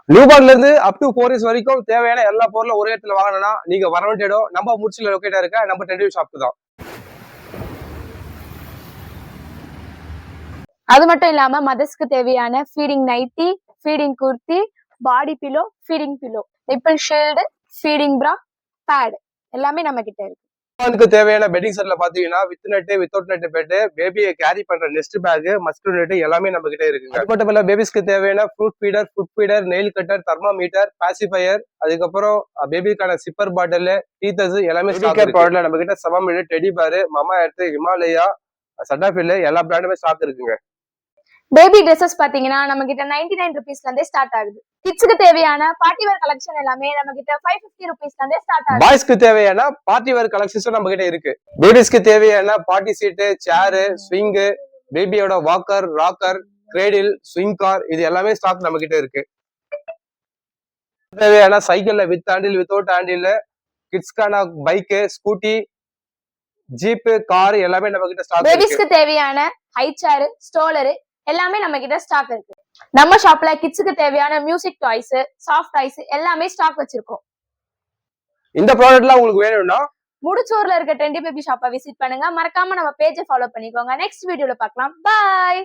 New பார்ன்ல இருந்து up to 4 years வரைக்கும் தேவையான எல்லா பொருளும் ஒரே இடத்துல வாங்கணும்னா நீங்க வர வேண்டிய இடம் நம்ம முடிச்சில லொக்கேட்டா இருக்க நம்ம டென்டிவ் ஷாப் தான். அது மட்டும் இல்லாம மதர்ஸ்க்கு தேவையான feeding nightie, feeding kurti, body pillow, feeding pillow, nipple shield, feeding bra, pad எல்லாமே நம்ம கிட்ட இருக்கு. அதுக்கு தேவையான பெட்டிங் செட்ல பாத்தீங்கன்னா with net without net bed, பேபியை கேரி பண்ற நெஸ்ட் பேக், மஸ்கிட்டோ நெட் எல்லாமே நம்ம கிட்ட இருக்குங்க. அது மட்டும் இல்ல பேபிஸ்க்கு தேவையான fruit feeder, food feeder, nail cutter, thermometer, pacifier, அதுக்கப்புறம் பேபிக்கான சிப்பர் பாட்டில், டீத்தர்ஸ் எல்லாமே ஸ்டாக் ப்ராடக்ட்ல நம்ம கிட்ட செவமில், டெடி பேர், மமா எர்த், ஹிமாலயா, சட்டாஃபில் எல்லா பிராண்டுமே ஸ்டாக் இருக்குங்க. பேபி ட்ரெஸ்ஸஸ் பாத்தீங்கன்னா நம்ம கிட்ட 99 ருபீஸ்ல இருந்தே ஸ்டார்ட் ஆகுது. கிட்ஸ்க்கு தேவையான பார்ட்டி வேர் கலெக்ஷன் எல்லாமே நம்ம கிட்ட 550 ருபீஸ்ல இருந்தே ஸ்டார்ட் ஆகுது. பாய்ஸ்க்கு தேவையான பார்ட்டி வேர் கலெக்ஷன்ஸும் நம்ம கிட்ட இருக்கு. பேபிஸ்க்கு தேவையான பார்ட்டி சீட்டு, சேரு, ஸ்விங், பேபியோட walker, rocker, cradle, swing car இது எல்லாமே ஸ்டாக் நம்ம கிட்ட இருக்கு. தேவையான சைக்கிள்ல வித் ஹேண்டில், வித்தவுட் ஹேண்டில், கிட்ஸ்க்கான பைக்கு, ஸ்கூட்டி, ஜீப்பு, கார் எல்லாமே நம்ம கிட்ட ஸ்டாக் இருக்கு. பேபிஸ்க்கு தேவையான ஹை சேர், ஸ்டோலர் எல்லாமே நம்ம கிட்ட ஸ்டாக் இருக்கு. நம்ம ஷாப்ல கிட்ஸ்க்கு தேவையான மியூசிக் டாய்ஸ், சாஃப்ட் டாய்ஸ் எல்லாமே ஸ்டாக் வச்சிருக்கோம். இந்த ப்ராடக்ட்லாம் உங்களுக்கு வேணும்னா முடிச்சூர்ல இருக்க ட்ரெண்டி பேபி ஷாப்பை விசிட் பண்ணுங்க. மறக்காம நம்ம பேஜை ஃபாலோ பண்ணிக்கோங்க. நெக்ஸ்ட் வீடியோல பார்க்கலாம். பாய்.